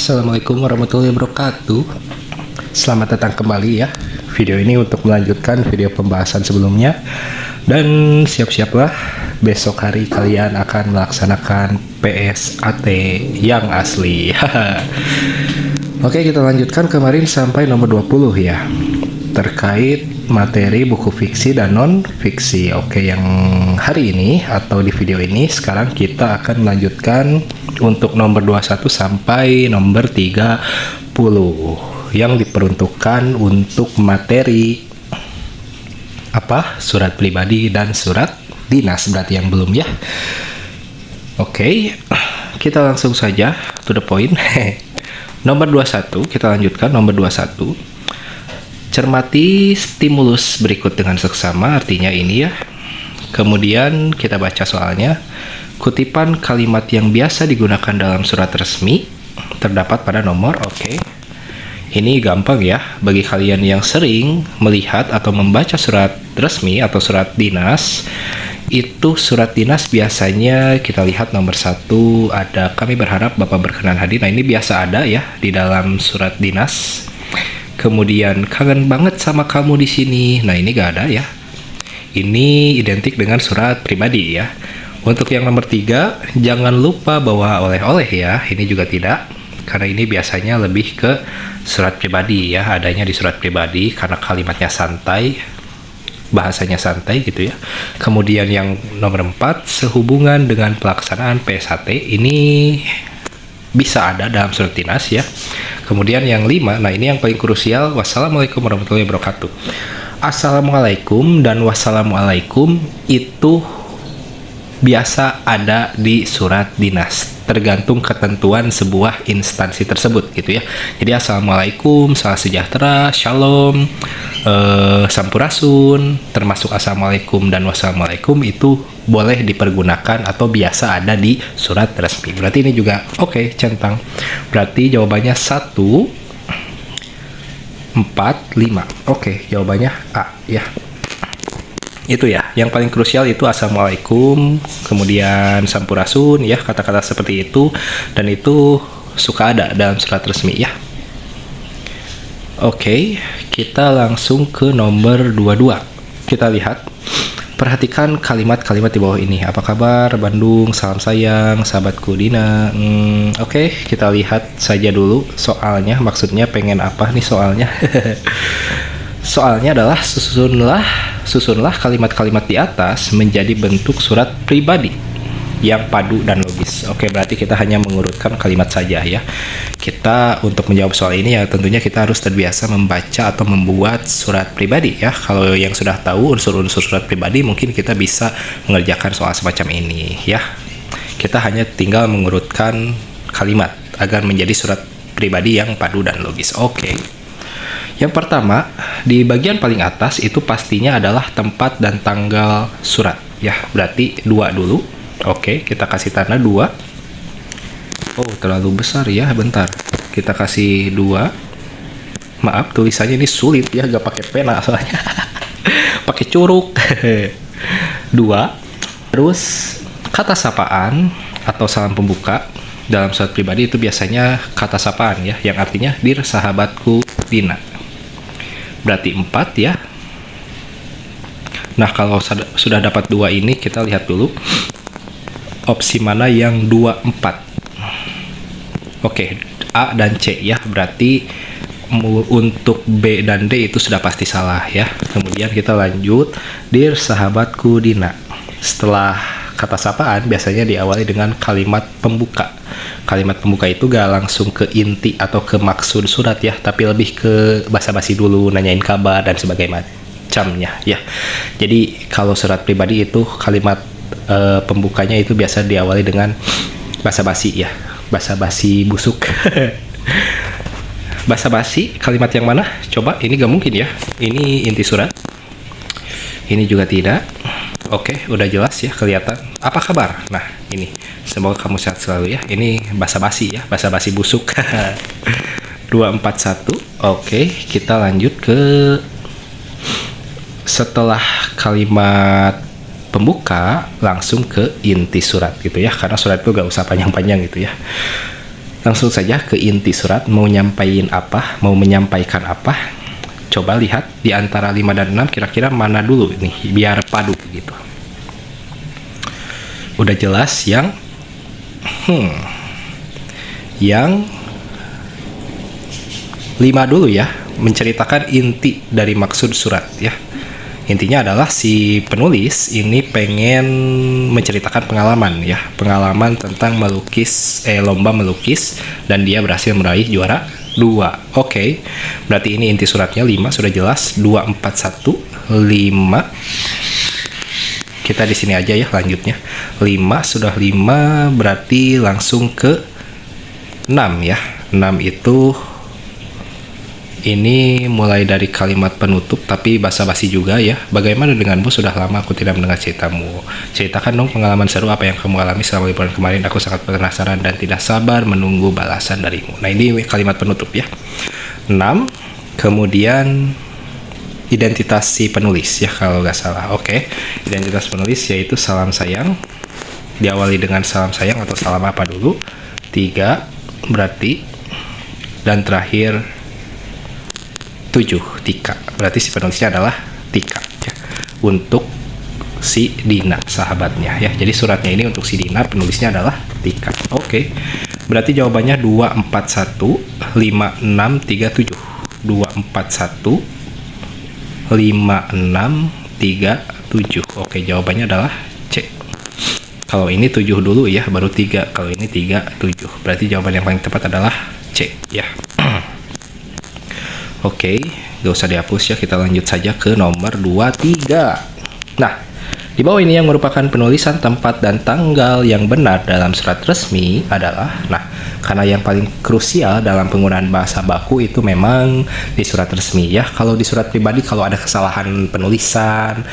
Assalamualaikum warahmatullahi wabarakatuh. Selamat datang kembali ya. Video ini untuk melanjutkan video pembahasan sebelumnya. Dan siap-siaplah, besok hari kalian akan melaksanakan PSAT yang asli. Oke, kita lanjutkan kemarin sampai nomor 20 ya, terkait materi buku fiksi dan non-fiksi. Oke, yang hari ini atau di video ini sekarang kita akan melanjutkan untuk nomor 21 sampai nomor 30 yang diperuntukkan untuk materi surat pribadi dan surat dinas, berarti yang belum ya. Oke, kita langsung saja to the point. Nomor 21, kita lanjutkan nomor 21. Cermati stimulus berikut dengan seksama, artinya ini ya. Kemudian kita baca soalnya. Kutipan kalimat yang biasa digunakan dalam surat resmi terdapat pada nomor. Oke. Ini gampang ya bagi kalian yang sering melihat atau membaca surat resmi atau surat dinas. Itu surat dinas biasanya kita lihat nomor 1 ada kami berharap Bapak berkenan hadir. Nah, ini biasa ada ya di dalam surat dinas. Kemudian kangen banget sama kamu di sini. Nah, ini gak ada ya. Ini identik dengan surat pribadi ya. Untuk yang nomor 3, jangan lupa bawa oleh-oleh ya. Ini juga tidak, karena ini biasanya lebih ke surat pribadi ya, adanya di surat pribadi karena kalimatnya santai, bahasanya santai gitu ya. Kemudian yang nomor 4, sehubungan dengan pelaksanaan PSAT, ini bisa ada dalam surat dinas ya. Kemudian yang 5, nah ini yang paling krusial, wassalamualaikum warahmatullahi wabarakatuh. Assalamualaikum dan wassalamualaikum itu biasa ada di surat dinas, tergantung ketentuan sebuah instansi tersebut gitu ya. Jadi assalamualaikum, salam sejahtera, shalom, sampurasun, termasuk assalamualaikum dan wassalamualaikum itu boleh dipergunakan atau biasa ada di surat resmi. Berarti ini juga oke, centang. Berarti jawabannya 1, 4, 5. Oke, jawabannya A ya. Itu ya, yang paling krusial itu assalamualaikum, kemudian sampurasun ya, kata-kata seperti itu, dan itu suka ada dalam surat resmi ya. Oke, kita langsung ke nomor 22. Kita lihat, perhatikan kalimat-kalimat di bawah ini. Apa kabar Bandung, salam sayang, sahabatku Dina. Oke, kita lihat saja dulu soalnya, maksudnya pengen apa nih soalnya. Soalnya adalah susunlah kalimat-kalimat di atas menjadi bentuk surat pribadi yang padu dan logis. Oke, berarti kita hanya mengurutkan kalimat saja ya. Kita untuk menjawab soal ini ya tentunya kita harus terbiasa membaca atau membuat surat pribadi ya. Kalau yang sudah tahu unsur-unsur surat pribadi mungkin kita bisa mengerjakan soal semacam ini ya. Kita hanya tinggal mengurutkan kalimat agar menjadi surat pribadi yang padu dan logis. Oke. Yang pertama, di bagian paling atas itu pastinya adalah tempat dan tanggal surat ya, berarti 2 dulu. Oke, kita kasih tanda 2. Oh, terlalu besar ya, bentar. Kita kasih 2. Maaf, tulisannya ini sulit ya, gak pakai pena soalnya. Pakai curug. 2. Terus kata sapaan atau salam pembuka dalam surat pribadi itu biasanya kata sapaan ya, yang artinya dir sahabatku Dina. Berarti 4 ya. Nah, kalau sudah dapat 2 ini, kita lihat dulu opsi mana yang 2, 4. Oke, A dan C ya. Berarti untuk B dan D itu sudah pasti salah ya. Kemudian kita lanjut, dir sahabatku Dina. Setelah kata sapaan biasanya diawali dengan kalimat pembuka. Kalimat pembuka itu gak langsung ke inti atau ke maksud surat ya, tapi lebih ke basa-basi dulu, nanyain kabar dan sebagainya macamnya ya. Jadi kalau surat pribadi itu kalimat pembukanya itu biasa diawali dengan basa-basi ya, basa-basi busuk. Basa-basi kalimat yang mana? Coba, ini gak mungkin ya. Ini inti surat. Ini juga tidak. Oke, udah jelas ya, kelihatan. Apa kabar? Nah, ini. Semoga kamu sehat selalu ya. Ini basa-basi ya, basa-basi busuk. 2, 4, 1. Oke, kita lanjut ke setelah kalimat pembuka langsung ke inti surat gitu ya, karena surat itu gak usah panjang-panjang gitu ya. Langsung saja ke inti surat, mau menyampaikan apa. Coba lihat di antara 5 dan 6 kira-kira mana dulu nih biar padu gitu. Udah jelas yang 5 dulu ya, menceritakan inti dari maksud surat ya. Intinya adalah si penulis ini pengen menceritakan pengalaman tentang lomba melukis, dan dia berhasil meraih juara 2. Oke. Berarti ini inti suratnya 5 sudah jelas. 2 4 1 5. Kita di sini aja ya lanjutnya. 5 sudah 5, berarti langsung ke 6 ya. 6 itu ini mulai dari kalimat penutup tapi basa-basi juga ya. Bagaimana denganmu? Sudah lama aku tidak mendengar ceritamu. Ceritakan dong pengalaman seru apa yang kamu alami selama liburan kemarin. Aku sangat penasaran dan tidak sabar menunggu balasan darimu. Nah, ini kalimat penutup ya. 6. Kemudian identitas si penulis ya kalau nggak salah. Oke. Identitas penulis yaitu salam sayang. Diawali dengan salam sayang atau salam apa dulu. 3 berarti, dan terakhir 7 Tika. Berarti si penulisnya adalah Tika ya. Untuk si Dina sahabatnya ya. Jadi suratnya ini untuk si Dina, penulisnya adalah Tika. Oke. Berarti jawabannya 2 4 1 5 6 3 7. 2 4 1 5 6 3 7. Oke, jawabannya adalah C. Kalau ini 7 dulu ya, baru 3. Kalau ini 3 7. Berarti jawaban yang paling tepat adalah C ya. Oke, gak usah dihapus ya, kita lanjut saja ke nomor 23. Nah, di bawah ini yang merupakan penulisan tempat dan tanggal yang benar dalam surat resmi adalah, karena yang paling krusial dalam penggunaan bahasa baku itu memang di surat resmi ya. Kalau di surat pribadi, kalau ada kesalahan penulisan,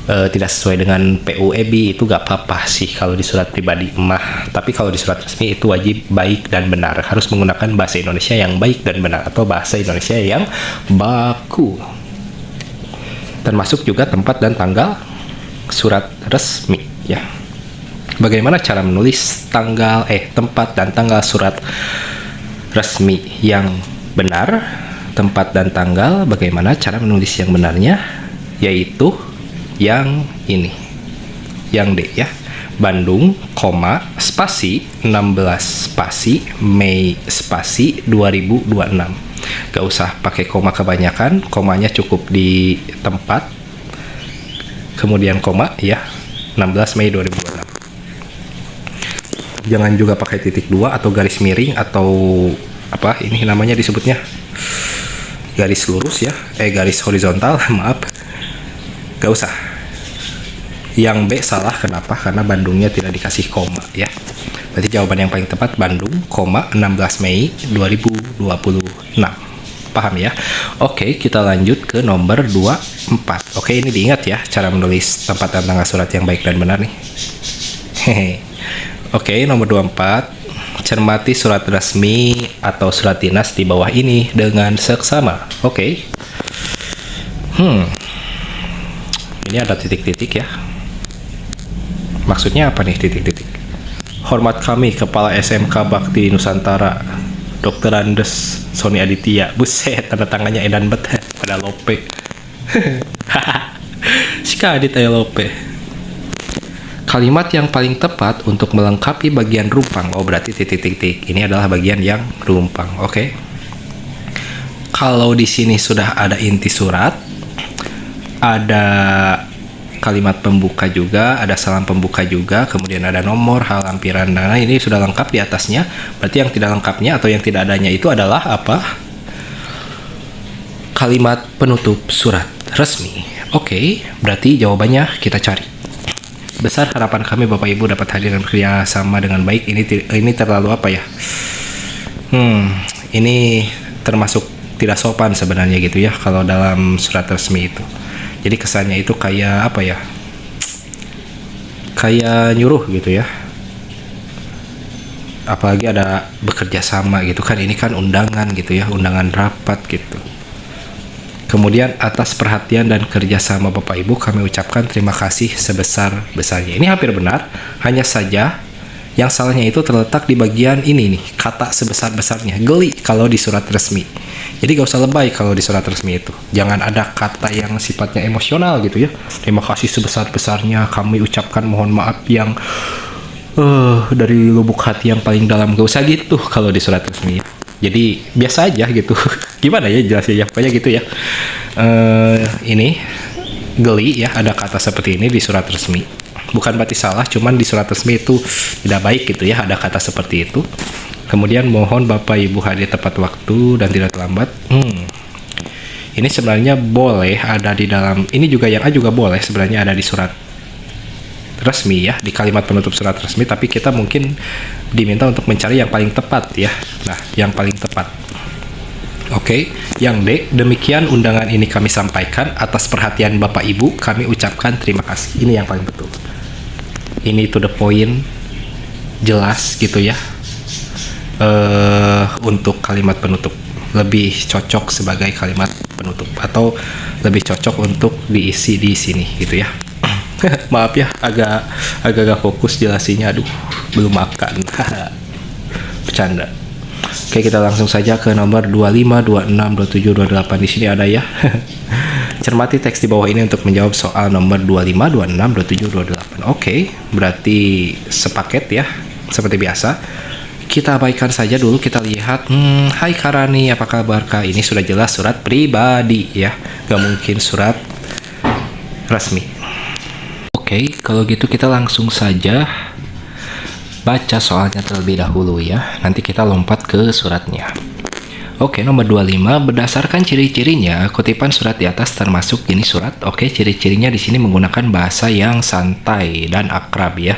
tidak sesuai dengan PUEB itu gak apa-apa sih kalau di surat pribadi mah. Tapi kalau di surat resmi itu wajib baik dan benar, harus menggunakan bahasa Indonesia yang baik dan benar atau bahasa Indonesia yang baku. Termasuk juga tempat dan tanggal surat resmi ya. Bagaimana cara menulis tempat dan tanggal surat resmi yang benar? Tempat dan tanggal, bagaimana cara menulis yang benarnya? Yaitu yang ini, yang D ya. Bandung, spasi 16 spasi Mei spasi 2026. Gak usah pakai koma kebanyakan, komanya cukup di tempat, kemudian koma ya. 16 Mei 2026. Jangan juga pakai titik 2 atau garis miring atau apa ini namanya disebutnya, garis lurus ya, garis horizontal. Maaf, gak usah. Yang B salah, kenapa? Karena Bandungnya tidak dikasih koma ya. Berarti jawaban yang paling tepat Bandung, 16 Mei 2026. Paham ya? Oke, kita lanjut ke nomor 24. Oke, ini diingat ya cara menulis tempat dan tanggal surat yang baik dan benar nih. Oke, nomor 24. Cermati surat resmi atau surat dinas di bawah ini dengan seksama. Oke. Ini ada titik-titik ya. Maksudnya apa nih titik-titik? Hormat kami Kepala SMK Bakti Nusantara Dr. Andes Sony Aditya. Buset, tanda tangannya edan bet pada lope. Sika Adit aya lope. Kalimat yang paling tepat untuk melengkapi bagian rumpang. Oh, berarti titik-titik. Ini adalah bagian yang rumpang. Oke. Kalau di sini sudah ada inti surat, ada kalimat pembuka juga, ada salam pembuka juga, kemudian ada nomor, hal lampiran. Nah, ini sudah lengkap di atasnya. Berarti yang tidak lengkapnya atau yang tidak adanya itu adalah apa? Kalimat penutup surat resmi. Oke, berarti jawabannya kita cari. Besar harapan kami Bapak Ibu dapat hadir dan bekerja sama dengan baik. Ini terlalu apa ya? Ini termasuk tidak sopan sebenarnya gitu ya kalau dalam surat resmi itu. Jadi kesannya itu kayak apa ya? Kayak nyuruh gitu ya. Apalagi ada bekerja sama gitu kan. Ini kan undangan gitu ya, undangan rapat gitu. Kemudian atas perhatian dan kerjasama Bapak Ibu kami ucapkan terima kasih sebesar-besarnya. Ini hampir benar, hanya saja Yang salahnya itu terletak di bagian ini nih, kata sebesar-besarnya. Geli kalau di surat resmi. Jadi gak usah lebay kalau di surat resmi itu. Jangan ada kata yang sifatnya emosional gitu ya. Terima kasih sebesar-besarnya kami ucapkan, mohon maaf yang dari lubuk hati yang paling dalam. Gak usah gitu kalau di surat resmi. Jadi biasa aja gitu. Gimana ya jelasnya ya, pokoknya gitu ya. Ini geli ya, ada kata seperti ini di surat resmi. Bukan berarti salah, cuman di surat resmi itu tidak baik gitu ya, ada kata seperti itu. Kemudian mohon Bapak Ibu hadir tepat waktu dan tidak terlambat. Ini sebenarnya boleh ada di dalam, ini juga yang A juga boleh sebenarnya ada di surat resmi ya, di kalimat penutup surat resmi, tapi kita mungkin diminta untuk mencari yang paling tepat ya. Nah, yang paling tepat. Oke, yang D, demikian undangan ini kami sampaikan, atas perhatian Bapak Ibu kami ucapkan terima kasih. Ini yang paling betul. Ini to the point, jelas gitu ya. Untuk kalimat penutup lebih cocok sebagai kalimat penutup, atau lebih cocok untuk diisi di sini gitu ya. Maaf ya, agak fokus jelasinya, aduh belum makan. Bercanda. Oke, kita langsung saja ke nomor 25, 26, 27, 28. Di sini ada ya. Cermati teks di bawah ini untuk menjawab soal nomor 25, 26, 27, 28. Oke, berarti sepaket ya, seperti biasa. Kita abaikan saja dulu, kita lihat. Hai Karani, apa kabar Kak? Ini sudah jelas surat pribadi ya, gak mungkin surat resmi. Oke, kalau gitu kita langsung saja baca soalnya terlebih dahulu ya. Nanti kita lompat ke suratnya. Oke, nomor 25, berdasarkan ciri-cirinya, kutipan surat di atas termasuk jenis surat. Oke, ciri-cirinya di sini menggunakan bahasa yang santai dan akrab ya.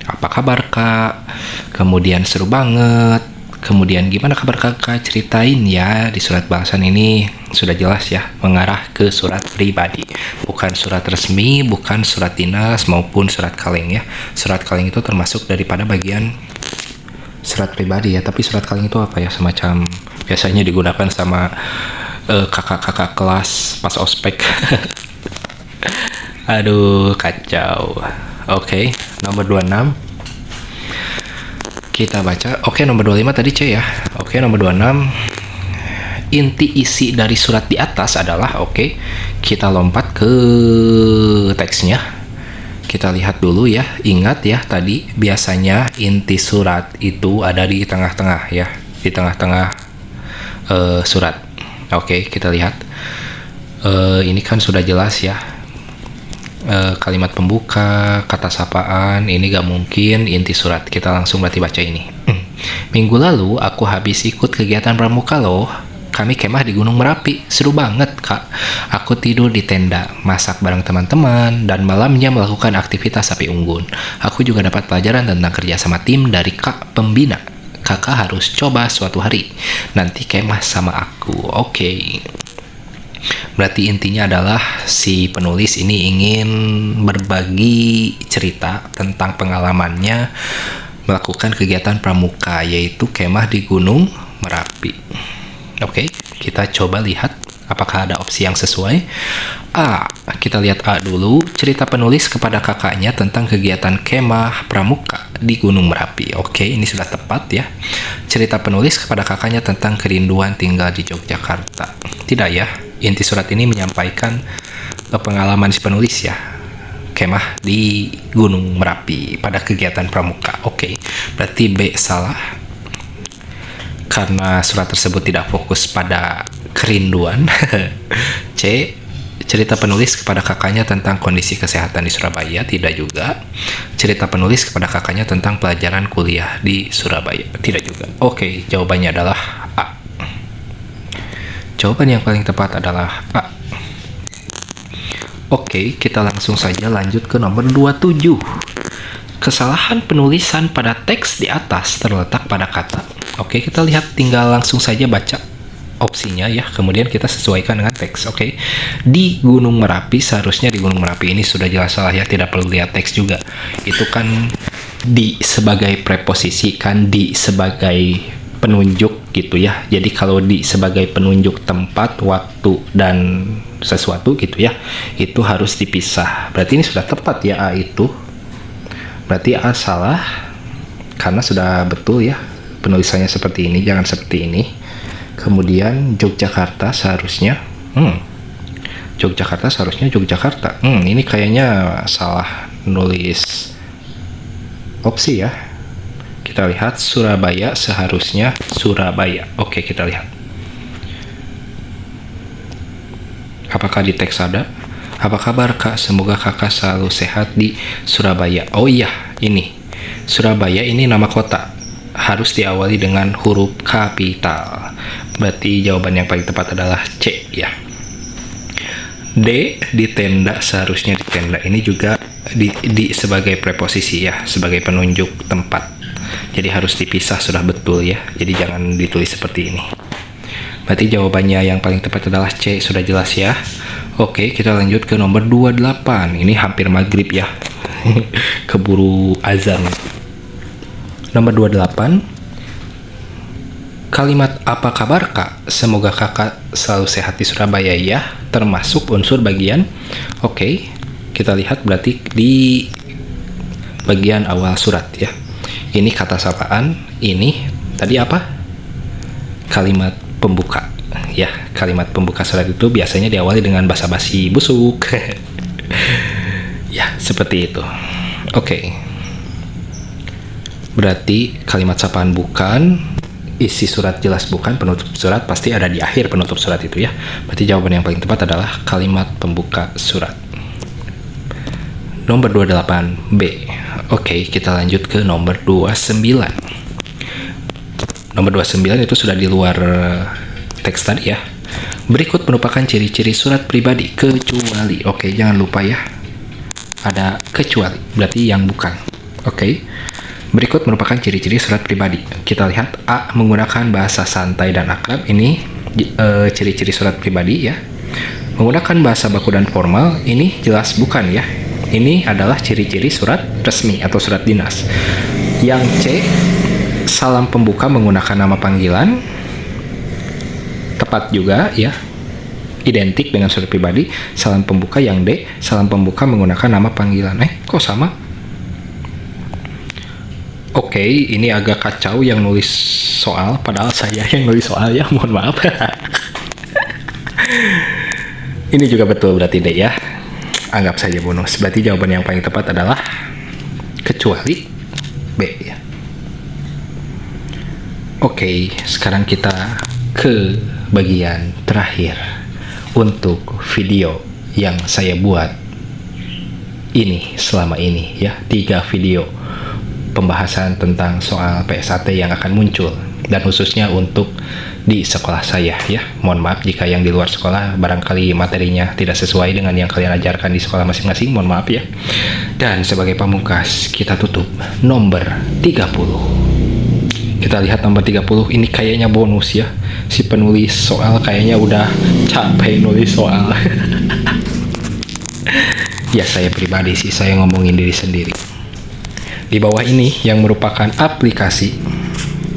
Apa kabar Kak? Kemudian seru banget. Kemudian gimana kabar Kakak? Ceritain ya. Di surat bahasan ini sudah jelas ya, mengarah ke surat pribadi. Bukan surat resmi, bukan surat dinas maupun surat kaleng ya. Surat kaleng itu termasuk daripada bagian surat pribadi ya, tapi surat kaleng itu apa ya, semacam biasanya digunakan sama kakak-kakak kelas pas ospek. Aduh kacau. Oke, nomor 26 kita baca. Oke, nomor 25 tadi C ya. Oke, nomor 26, inti isi dari surat di atas adalah, oke, kita lompat ke teksnya. Kita lihat dulu ya, ingat ya tadi biasanya inti surat itu ada di tengah-tengah ya, di tengah-tengah surat. Oke, kita lihat. Ini kan sudah jelas ya, kalimat pembuka, kata sapaan, ini gak mungkin inti surat. Kita langsung berarti baca ini. Minggu lalu aku habis ikut kegiatan pramuka loh. Kami kemah di Gunung Merapi, seru banget Kak. Aku tidur di tenda, masak bareng teman-teman, dan malamnya melakukan aktivitas sapi unggun. Aku juga dapat pelajaran tentang kerja sama tim dari Kak Pembina. Kakak harus coba suatu hari, nanti kemah sama aku. Oke. Berarti intinya adalah si penulis ini ingin berbagi cerita tentang pengalamannya melakukan kegiatan pramuka, yaitu kemah di Gunung Merapi. Oke, kita coba lihat apakah ada opsi yang sesuai. A, kita lihat A dulu. Cerita penulis kepada kakaknya tentang kegiatan kemah pramuka di Gunung Merapi. Oke, ini sudah tepat ya. Cerita penulis kepada kakaknya tentang kerinduan tinggal di Yogyakarta. Tidak ya, inti surat ini menyampaikan pengalaman si penulis ya, kemah di Gunung Merapi pada kegiatan pramuka. Oke, berarti B salah, karena surat tersebut tidak fokus pada kerinduan. C, cerita penulis kepada kakaknya tentang kondisi kesehatan di Surabaya. Tidak juga. Cerita penulis kepada kakaknya tentang pelajaran kuliah di Surabaya. Tidak juga. Oke, jawabannya adalah A. Jawaban yang paling tepat adalah A. Oke, kita langsung saja lanjut ke nomor 27. Kesalahan penulisan pada teks di atas terletak pada kata. Oke, kita lihat, tinggal langsung saja baca opsinya ya, kemudian kita sesuaikan dengan teks. Oke, di Gunung Merapi, seharusnya di Gunung Merapi ini sudah jelas salah ya, tidak perlu lihat teks juga. Itu kan di sebagai preposisi, kan di sebagai penunjuk gitu ya. Jadi kalau di sebagai penunjuk tempat, waktu, dan sesuatu gitu ya, itu harus dipisah. Berarti ini sudah tepat ya A itu. Berarti A salah karena sudah betul ya penulisannya seperti ini, jangan seperti ini. Kemudian Yogyakarta seharusnya Yogyakarta seharusnya Yogyakarta. Ini kayaknya salah nulis opsi ya. Kita lihat Surabaya seharusnya Surabaya. Oke, kita lihat. Apakah di teks ada? Apa kabar Kak? Semoga Kakak selalu sehat di Surabaya. Oh iya, ini Surabaya ini nama kota, harus diawali dengan huruf kapital. Berarti jawaban yang paling tepat adalah C ya. D, di tenda, seharusnya di tenda. Ini juga di sebagai preposisi ya, sebagai penunjuk tempat. Jadi harus dipisah, sudah betul ya. Jadi jangan ditulis seperti ini. Berarti jawabannya yang paling tepat adalah C, sudah jelas ya. Oke, kita lanjut ke nomor 28. Ini hampir maghrib ya. Keburu azan. Nomor 28. Kalimat apa kabar Kak? Semoga Kakak selalu sehat di Surabaya ya. Termasuk unsur bagian. Oke, kita lihat berarti di bagian awal surat ya. Ini kata sapaan. Ini tadi apa? Kalimat pembuka. Ya, kalimat pembuka surat itu biasanya diawali dengan basa-basi busuk. Ya, seperti itu. Oke. Berarti kalimat sapaan bukan, isi surat jelas bukan, penutup surat pasti ada di akhir penutup surat itu ya. Berarti jawaban yang paling tepat adalah kalimat pembuka surat. Nomor 28B. Oke, kita lanjut ke nomor 29. Nomor 29 itu sudah di luar teks tadi ya. Berikut merupakan ciri-ciri surat pribadi kecuali. Oke, jangan lupa ya. Ada kecuali, berarti yang bukan. Oke. Berikut merupakan ciri-ciri surat pribadi. Kita lihat A, menggunakan bahasa santai dan akrab. Ini ciri-ciri surat pribadi ya. Menggunakan bahasa baku dan formal, ini jelas bukan ya. Ini adalah ciri-ciri surat resmi atau surat dinas. Yang C, salam pembuka menggunakan nama panggilan. Tepat juga ya, identik dengan surat pribadi. Salam pembuka. Yang D, salam pembuka menggunakan nama panggilan. Kok sama? Oke, ini agak kacau yang nulis soal, padahal saya yang nulis soal ya, mohon maaf. Ini juga betul berarti D ya, anggap saja bonus. Berarti jawaban yang paling tepat adalah kecuali B ya. Oke, sekarang kita ke bagian terakhir untuk video yang saya buat ini selama ini ya. 3 video pembahasan tentang soal PSAT yang akan muncul, dan khususnya untuk di sekolah saya ya. Mohon maaf jika yang di luar sekolah barangkali materinya tidak sesuai dengan yang kalian ajarkan di sekolah masing-masing, mohon maaf ya. Dan sebagai pamungkas kita tutup nomor 30. Kita lihat nomor 30, ini kayaknya bonus ya. Si penulis soal kayaknya udah capek nulis soal. Ya saya pribadi sih, saya ngomongin diri sendiri. Di bawah ini yang merupakan aplikasi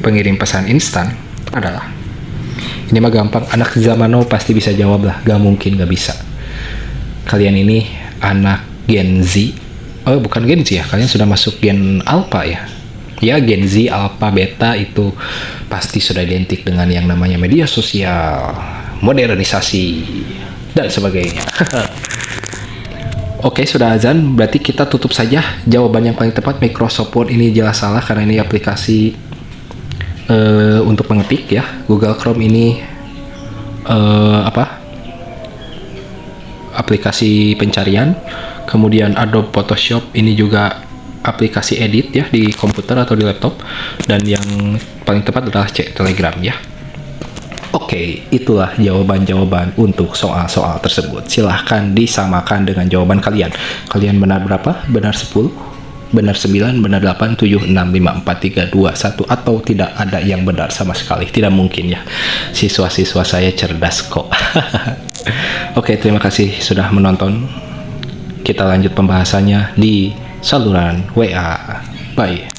pengirim pesan instan adalah, ini mah gampang, anak zaman now pasti bisa jawab lah, gak mungkin gak bisa. Kalian ini anak Gen Z, oh bukan Gen Z ya, kalian sudah masuk Gen Alpha ya. Ya, Gen Z, Alpha, Beta itu pasti sudah identik dengan yang namanya media sosial, modernisasi, dan sebagainya. Oke, sudah azan, berarti kita tutup saja. Jawaban yang paling tepat Microsoft Word, ini jelas salah karena ini aplikasi untuk mengetik ya. Google Chrome ini aplikasi pencarian. Kemudian Adobe Photoshop ini juga aplikasi edit ya di komputer atau di laptop. Dan yang paling tepat adalah C, Telegram ya. Oke, itulah jawaban-jawaban untuk soal-soal tersebut. Silahkan disamakan dengan jawaban kalian. Kalian benar berapa? Benar 10? Benar 9? Benar 8? 7? 6? 5? 4? 3? 2? 1? Atau tidak ada yang benar sama sekali? Tidak mungkin ya. Siswa-siswa saya cerdas kok. Oke, terima kasih sudah menonton. Kita lanjut pembahasannya di saluran WA. Bye.